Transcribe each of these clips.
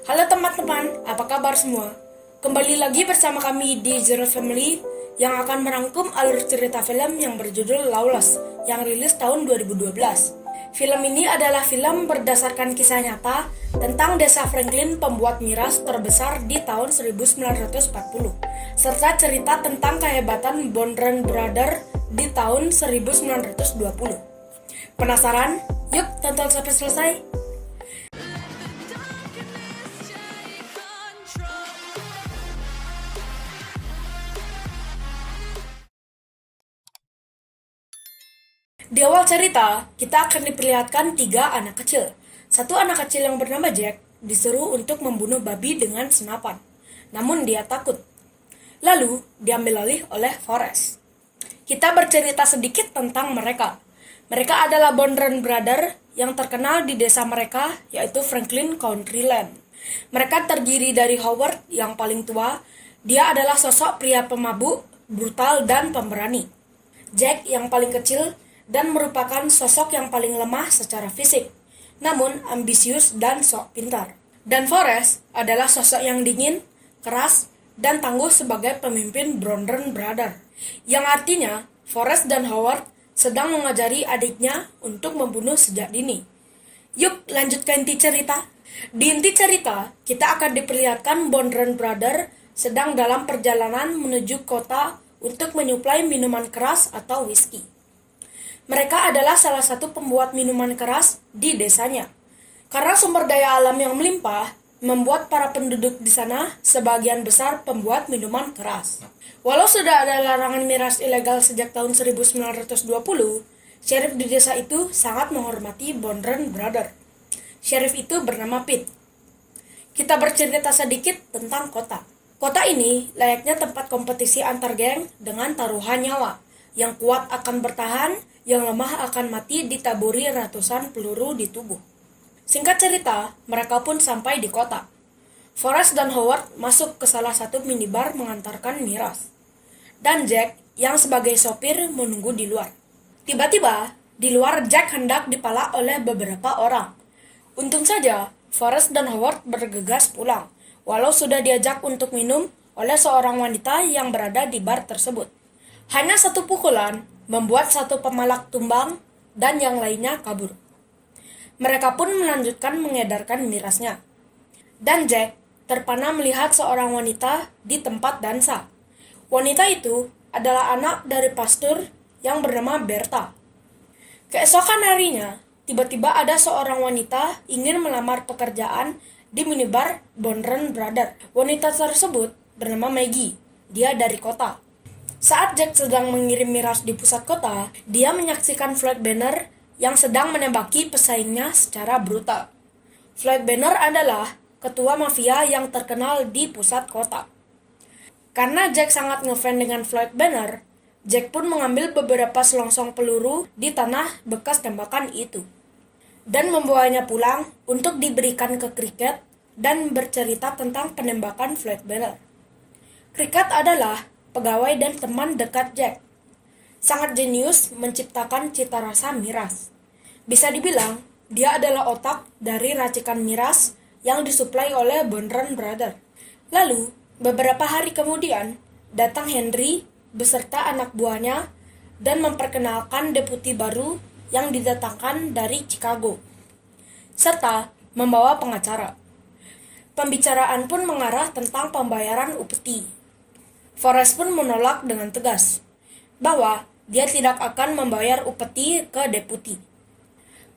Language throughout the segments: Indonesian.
Halo teman-teman, apa kabar semua? Kembali lagi bersama kami di Zero Family yang akan merangkum alur cerita film yang berjudul Lawless yang rilis tahun 2012. Film ini adalah film berdasarkan kisah nyata tentang desa Franklin pembuat miras terbesar di tahun 1940, serta cerita tentang kehebatan Bondren Brother di tahun 1920. Penasaran? Yuk tonton sampai selesai! Di awal cerita, kita akan diperlihatkan 3 anak kecil. Satu anak kecil yang bernama Jack disuruh untuk membunuh babi dengan senapan. Namun dia takut. Lalu, diambil alih oleh Forrest. Kita bercerita sedikit tentang mereka. Mereka adalah Bondren Brother yang terkenal di desa mereka, yaitu Franklin Countryland. Mereka terdiri dari Howard yang paling tua. Dia adalah sosok pria pemabuk, brutal, dan pemberani. Jack yang paling kecil dan merupakan sosok yang paling lemah secara fisik, namun ambisius dan sok pintar. Dan Forrest adalah sosok yang dingin, keras, dan tangguh sebagai pemimpin Bondren Brother, yang artinya Forrest dan Howard sedang mengajari adiknya untuk membunuh sejak dini. Yuk lanjut ke inti cerita. Di inti cerita, kita akan diperlihatkan Bondren Brother sedang dalam perjalanan menuju kota untuk menyuplai minuman keras atau whisky. Mereka adalah salah satu pembuat minuman keras di desanya. Karena sumber daya alam yang melimpah, membuat para penduduk di sana sebagian besar pembuat minuman keras. Walau sudah ada larangan miras ilegal sejak tahun 1920, sheriff di desa itu sangat menghormati Bondren Brother. Sheriff itu bernama Pete. Kita bercerita sedikit tentang kota. Kota ini layaknya tempat kompetisi antar geng dengan taruhan nyawa. Yang kuat akan bertahan, yang lemah akan mati ditaburi ratusan peluru di tubuh. Singkat cerita, mereka pun sampai di kota. Forrest dan Howard masuk ke salah satu minibar mengantarkan miras. Dan Jack, yang sebagai sopir, menunggu di luar. Tiba-tiba, di luar Jack hendak dipalak oleh beberapa orang. Untung saja, Forrest dan Howard bergegas pulang, walau sudah diajak untuk minum oleh seorang wanita yang berada di bar tersebut. Hanya satu pukulan membuat satu pemalak tumbang dan yang lainnya kabur. Mereka pun melanjutkan mengedarkan mirasnya. Dan Jack terpana melihat seorang wanita di tempat dansa. Wanita itu adalah anak dari pastor yang bernama Bertha. Keesokan harinya, tiba-tiba ada seorang wanita ingin melamar pekerjaan di minibar Bondren Brother. Wanita tersebut bernama Maggie. Dia dari kota. Saat Jack sedang mengirim miras di pusat kota, dia menyaksikan Floyd Banner yang sedang menembaki pesaingnya secara brutal. Floyd Banner adalah ketua mafia yang terkenal di pusat kota. Karena Jack sangat ngefans dengan Floyd Banner, Jack pun mengambil beberapa selongsong peluru di tanah bekas tembakan itu dan membawanya pulang untuk diberikan ke Cricket dan bercerita tentang penembakan Floyd Banner. Cricket adalah pegawai dan teman dekat Jack. Sangat jenius menciptakan cita rasa miras. Bisa dibilang, dia adalah otak dari racikan miras yang disuplai oleh Bondren Brother. Lalu, beberapa hari kemudian, datang Henry beserta anak buahnya dan memperkenalkan deputi baru yang didatangkan dari Chicago, serta membawa pengacara. Pembicaraan pun mengarah tentang pembayaran upeti. Forrest pun menolak dengan tegas bahwa dia tidak akan membayar upeti ke deputi.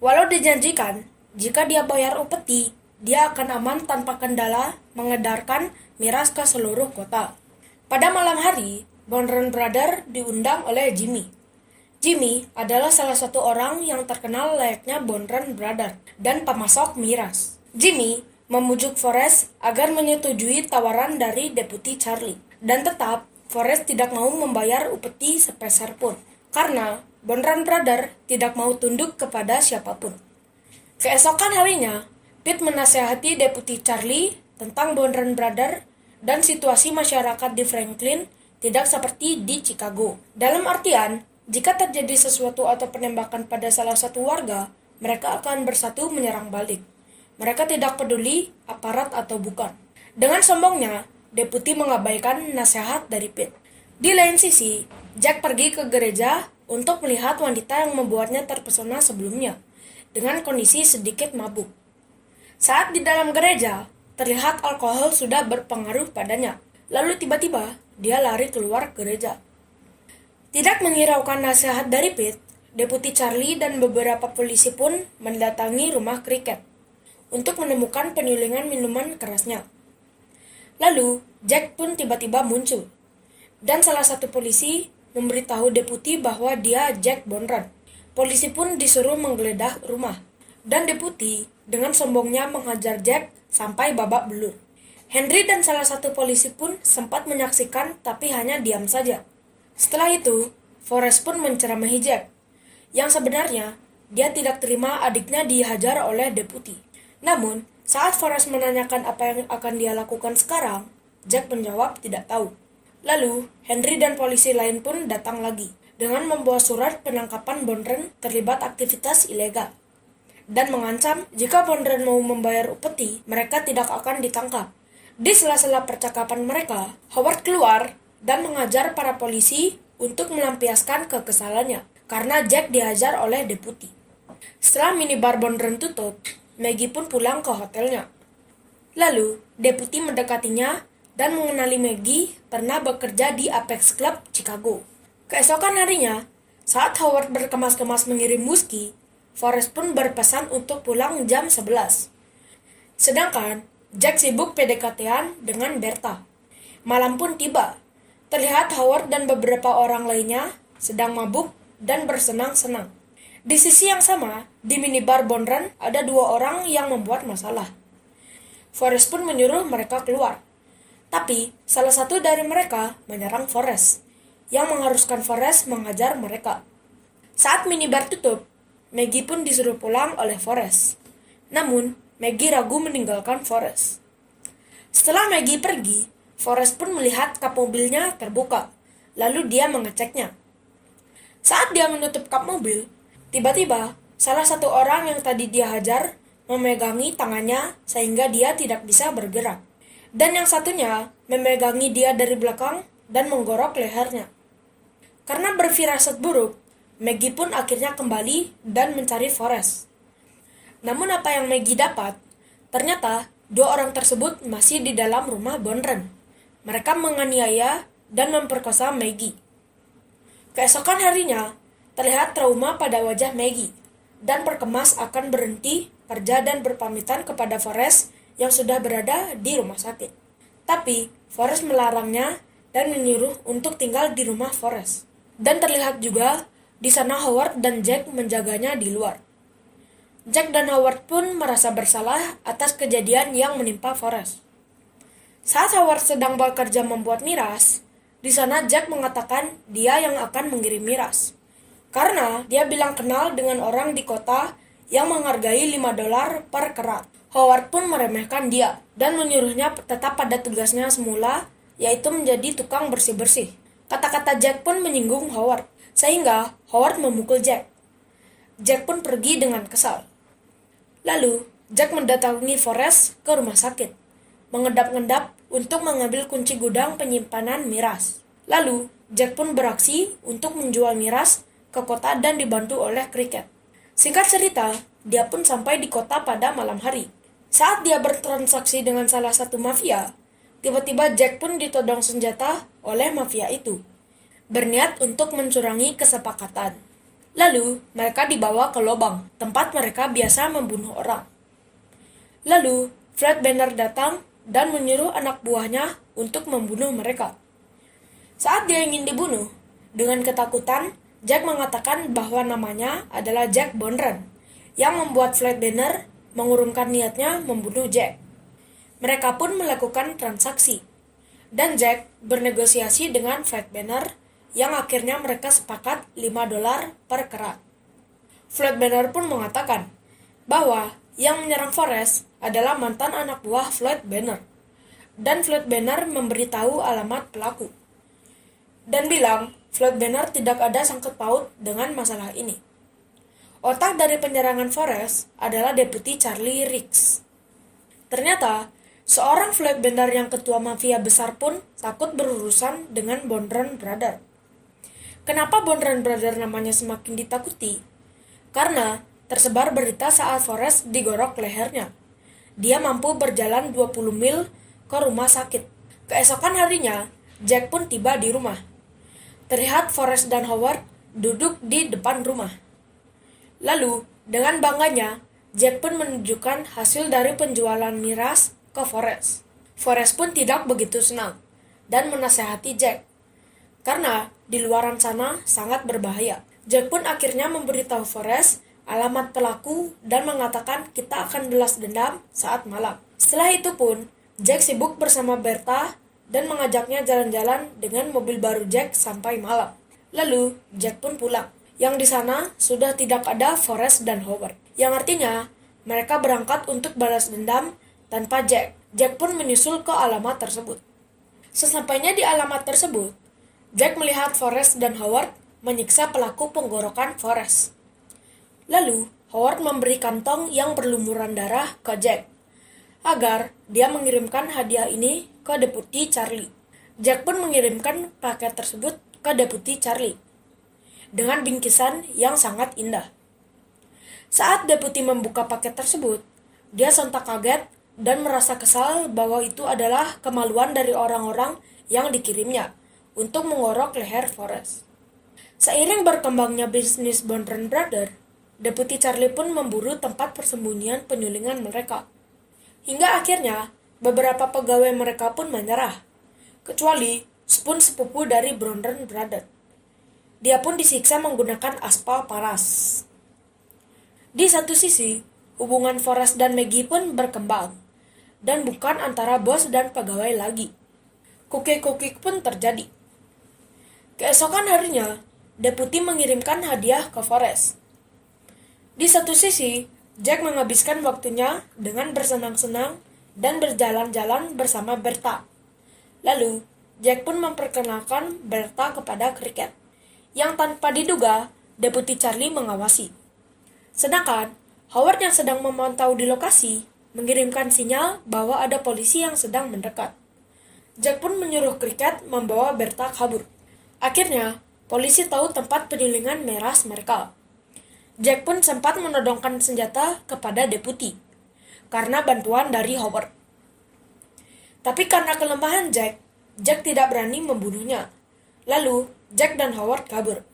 Walau dijanjikan, jika dia bayar upeti, dia akan aman tanpa kendala mengedarkan miras ke seluruh kota. Pada malam hari, Bondren Brother diundang oleh Jimmy. Jimmy adalah salah satu orang yang terkenal layaknya Bondren Brother dan pemasok miras. Jimmy memujuk Forrest agar menyetujui tawaran dari deputi Charlie. Dan tetap, Forrest tidak mau membayar upeti sepeser pun, karena Bondren Brother tidak mau tunduk kepada siapapun. Keesokan harinya, Pete menasihati deputi Charlie tentang Bondren Brother dan situasi masyarakat di Franklin tidak seperti di Chicago. Dalam artian, jika terjadi sesuatu atau penembakan pada salah satu warga, mereka akan bersatu menyerang balik. Mereka tidak peduli aparat atau bukan. Dengan sombongnya, Deputi mengabaikan nasihat dari Pete. Di lain sisi, Jack pergi ke gereja untuk melihat wanita yang membuatnya terpesona sebelumnya, dengan kondisi sedikit mabuk. Saat di dalam gereja, terlihat alkohol sudah berpengaruh padanya. Lalu tiba-tiba, dia lari keluar gereja. Tidak menghiraukan nasihat dari Pete, Deputi Charlie dan beberapa polisi pun mendatangi rumah Cricket untuk menemukan penyulingan minuman kerasnya. Lalu, Jack pun tiba-tiba muncul, dan salah satu polisi memberitahu Deputi bahwa dia Jack Bonran. Polisi pun disuruh menggeledah rumah, dan Deputi dengan sombongnya menghajar Jack sampai babak belur. Henry dan salah satu polisi pun sempat menyaksikan tapi hanya diam saja. Setelah itu, Forrest pun menceramahi Jack, yang sebenarnya dia tidak terima adiknya dihajar oleh Deputi. Namun, saat Forrest menanyakan apa yang akan dia lakukan sekarang, Jack menjawab tidak tahu. Lalu, Henry dan polisi lain pun datang lagi, dengan membawa surat penangkapan Bonren terlibat aktivitas ilegal, dan mengancam jika Bonren mau membayar upeti, mereka tidak akan ditangkap. Di sela-sela percakapan mereka, Howard keluar dan mengajar para polisi untuk melampiaskan kekesalannya, karena Jack dihajar oleh Deputi. Setelah minibar Bonren tutup, Maggie pun pulang ke hotelnya. Lalu, Deputi mendekatinya dan mengenali Maggie pernah bekerja di Apex Club Chicago. Keesokan harinya, saat Howard berkemas-kemas mengirim whisky, Forrest pun berpesan untuk pulang jam 11. Sedangkan, Jack sibuk PDKT-an dengan Bertha. Malam pun tiba. Terlihat Howard dan beberapa orang lainnya sedang mabuk dan bersenang-senang. Di sisi yang sama, di minibar Bonran ada 2 orang yang membuat masalah. Forrest pun menyuruh mereka keluar. Tapi, salah satu dari mereka menyerang Forrest, yang mengharuskan Forrest menghajar mereka. Saat minibar tutup, Maggie pun disuruh pulang oleh Forrest. Namun, Maggie ragu meninggalkan Forrest. Setelah Maggie pergi, Forrest pun melihat kap mobilnya terbuka, lalu dia mengeceknya. Saat dia menutup kap mobil, tiba-tiba salah satu orang yang tadi dia hajar memegangi tangannya sehingga dia tidak bisa bergerak. Dan yang satunya memegangi dia dari belakang dan menggorok lehernya. Karena berfirasat buruk, Maggie pun akhirnya kembali dan mencari Forrest. Namun apa yang Maggie dapat, ternyata 2 orang tersebut masih di dalam rumah Bonren. Mereka menganiaya dan memperkosa Maggie. Keesokan harinya, terlihat trauma pada wajah Maggie, dan perkemas akan berhenti kerja dan berpamitan kepada Forrest yang sudah berada di rumah sakit. Tapi, Forrest melarangnya dan menyuruh untuk tinggal di rumah Forrest. Dan terlihat juga di sana Howard dan Jack menjaganya di luar. Jack dan Howard pun merasa bersalah atas kejadian yang menimpa Forrest. Saat Howard sedang bekerja membuat miras, di sana Jack mengatakan dia yang akan mengirim miras. Karena dia bilang kenal dengan orang di kota yang menghargai $5 per kerat. Howard pun meremehkan dia dan menyuruhnya tetap pada tugasnya semula, yaitu menjadi tukang bersih-bersih. Kata-kata Jack pun menyinggung Howard, sehingga Howard memukul Jack. Jack pun pergi dengan kesal. Lalu, Jack mendatangi Forrest ke rumah sakit, mengendap-endap untuk mengambil kunci gudang penyimpanan miras. Lalu, Jack pun beraksi untuk menjual miras ke kota dan dibantu oleh Cricket. Singkat cerita, dia pun sampai di kota pada malam hari. Saat dia bertransaksi dengan salah satu mafia, tiba-tiba Jack pun ditodong senjata oleh mafia itu, berniat untuk mencurangi kesepakatan. Lalu, mereka dibawa ke lubang, tempat mereka biasa membunuh orang. Lalu, Fred Banner datang dan menyuruh anak buahnya untuk membunuh mereka. Saat dia ingin dibunuh, dengan ketakutan, Jack mengatakan bahwa namanya adalah Jack Bonran, yang membuat Fred Banner mengurungkan niatnya membunuh Jack. Mereka pun melakukan transaksi, dan Jack bernegosiasi dengan Fred Banner, yang akhirnya mereka sepakat $5 per kerat. Fred Banner pun mengatakan bahwa yang menyerang Forrest adalah mantan anak buah Floyd Banner, dan Floyd Banner memberitahu alamat pelaku, dan bilang Floyd Banner tidak ada sangkut paut dengan masalah ini. Otak dari penyerangan Forrest adalah Deputi Charlie Ricks. Ternyata, seorang flag bender yang ketua mafia besar pun takut berurusan dengan Bondron Brother. Kenapa Bondron Brother namanya semakin ditakuti? Karena tersebar berita saat Forrest digorok lehernya. Dia mampu berjalan 20 mil ke rumah sakit. Keesokan harinya, Jack pun tiba di rumah. Terlihat Forrest dan Howard duduk di depan rumah. Lalu, dengan bangganya, Jack pun menunjukkan hasil dari penjualan miras ke Forrest. Forrest pun tidak begitu senang dan menasehati Jack, karena di luaran sana sangat berbahaya. Jack pun akhirnya memberitahu Forrest alamat pelaku dan mengatakan kita akan balas dendam saat malam. Setelah itu pun, Jack sibuk bersama Bertha dan mengajaknya jalan-jalan dengan mobil baru Jack sampai malam. Lalu, Jack pun pulang. Yang di sana sudah tidak ada Forrest dan Howard. Yang artinya, mereka berangkat untuk balas dendam tanpa Jack. Jack pun menyusul ke alamat tersebut. Sesampainya di alamat tersebut, Jack melihat Forrest dan Howard menyiksa pelaku penggorokan Forrest. Lalu, Howard memberi kantong yang berlumuran darah ke Jack, agar dia mengirimkan hadiah ini ke Deputi Charlie. Jack pun mengirimkan paket tersebut ke Deputi Charlie dengan bingkisan yang sangat indah. Saat Deputi membuka paket tersebut, dia sontak kaget dan merasa kesal bahwa itu adalah kemaluan dari orang-orang yang dikirimnya untuk mengorok leher Forrest. Seiring berkembangnya bisnis Bondron Brother, Deputi Charlie pun memburu tempat persembunyian penyulingan mereka. Hingga akhirnya, beberapa pegawai mereka pun menyerah, kecuali Spoon sepupu dari Bondron Brother. Dia pun disiksa menggunakan aspal panas. Di satu sisi, hubungan Forrest dan Maggie pun berkembang, dan bukan antara bos dan pegawai lagi. Kukik-kukik pun terjadi. Keesokan harinya, Deputi mengirimkan hadiah ke Forrest. Di satu sisi, Jack menghabiskan waktunya dengan bersenang-senang dan berjalan-jalan bersama Bertha. Lalu, Jack pun memperkenalkan Bertha kepada Cricket, yang tanpa diduga, Deputi Charlie mengawasi. Sedangkan, Howard yang sedang memantau di lokasi, mengirimkan sinyal bahwa ada polisi yang sedang mendekat. Jack pun menyuruh Cricket membawa Bertha kabur. Akhirnya, polisi tahu tempat penyulingan miras mereka. Jack pun sempat menodongkan senjata kepada Deputi, karena bantuan dari Howard. Tapi karena kelemahan Jack, Jack tidak berani membunuhnya. Lalu, Jack dan Howard kabur.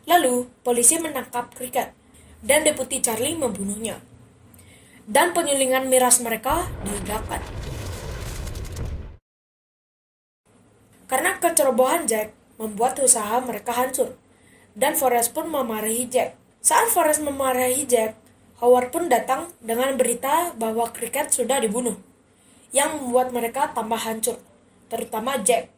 Lalu, polisi menangkap Cricket, dan Deputi Charlie membunuhnya. Dan penyulingan miras mereka diledakan. Karena kecerobohan Jack, membuat usaha mereka hancur, dan Forrest pun memarahi Jack. Saat Forrest memarahi Jack, Howard pun datang dengan berita bahwa Cricket sudah dibunuh, yang membuat mereka tambah hancur, terutama Jack.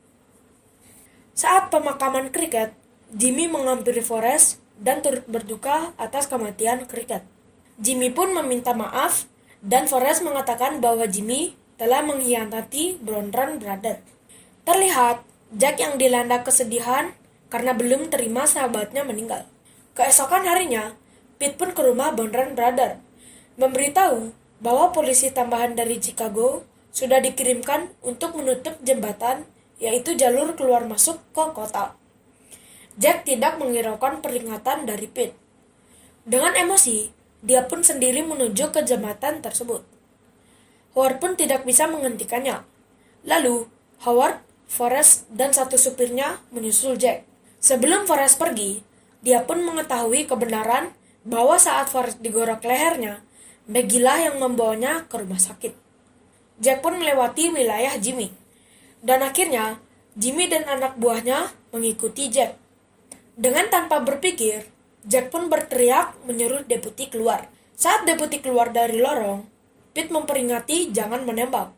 Saat pemakaman Cricket, Jimmy menghampiri Forrest dan turut berduka atas kematian Cricket. Jimmy pun meminta maaf, dan Forrest mengatakan bahwa Jimmy telah mengkhianati Bondron Brother. Terlihat Jack yang dilanda kesedihan karena belum terima sahabatnya meninggal. Keesokan harinya, Pete pun ke rumah Bondron Brother, memberitahu bahwa polisi tambahan dari Chicago sudah dikirimkan untuk menutup jembatan, yaitu jalur keluar masuk ke kota. Jack tidak menghiraukan peringatan dari Pete. Dengan emosi, dia pun sendiri menuju ke jembatan tersebut. Howard pun tidak bisa menghentikannya. Lalu, Howard, Forrest, dan satu supirnya menyusul Jack. Sebelum Forrest pergi, dia pun mengetahui kebenaran bahwa saat Forrest digorok lehernya, Maggie lah yang membawanya ke rumah sakit. Jack pun melewati wilayah Jimmy. Dan akhirnya, Jimmy dan anak buahnya mengikuti Jack. Dengan tanpa berpikir, Jack pun berteriak menyuruh Deputi keluar. Saat Deputi keluar dari lorong, Pete memperingati jangan menembak.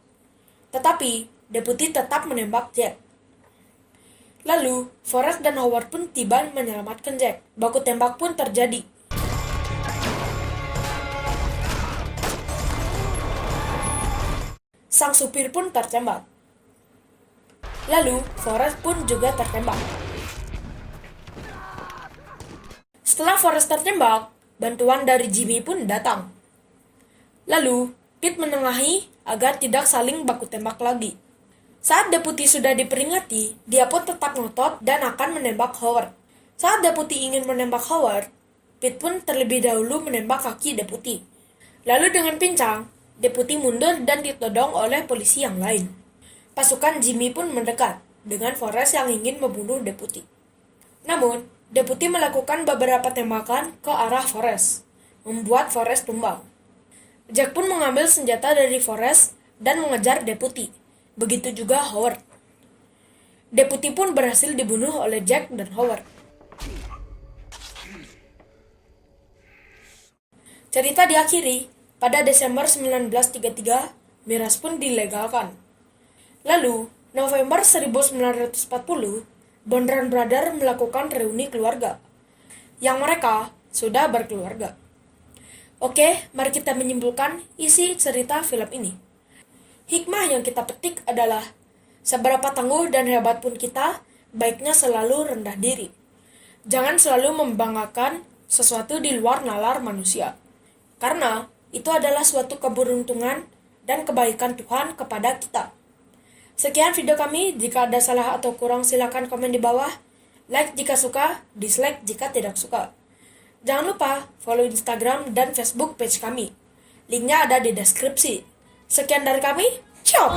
Tetapi, Deputi tetap menembak Jack. Lalu, Forrest dan Howard pun tiba menyelamatkan Jack. Baku tembak pun terjadi. Sang supir pun tertembak. Lalu, Forrest pun juga tertembak. Setelah Forrest tertembak, bantuan dari Jimmy pun datang. Lalu, Pete menengahi agar tidak saling baku tembak lagi. Saat deputi sudah diperingati, dia pun tetap ngotot dan akan menembak Howard. Saat deputi ingin menembak Howard, Pete pun terlebih dahulu menembak kaki deputi. Lalu dengan pincang, deputi mundur dan ditodong oleh polisi yang lain. Pasukan Jimmy pun mendekat dengan Forrest yang ingin membunuh deputi. Namun, deputi melakukan beberapa tembakan ke arah Forrest, membuat Forrest tumbang. Jack pun mengambil senjata dari Forrest dan mengejar deputi. Begitu juga Howard. Deputi pun berhasil dibunuh oleh Jack dan Howard. Cerita diakhiri pada Desember 1933, miras pun dilegalkan. Lalu, November 1940, Bondurant Brothers melakukan reuni keluarga, yang mereka sudah berkeluarga. Oke, mari kita menyimpulkan isi cerita film ini. Hikmah yang kita petik adalah, seberapa tangguh dan hebat pun kita, baiknya selalu rendah diri. Jangan selalu membanggakan sesuatu di luar nalar manusia, karena itu adalah suatu keberuntungan dan kebaikan Tuhan kepada kita. Sekian video kami, jika ada salah atau kurang silakan komen di bawah, like jika suka, dislike jika tidak suka. Jangan lupa follow Instagram dan Facebook page kami. Linknya ada di deskripsi. Sekian dari kami, ciao!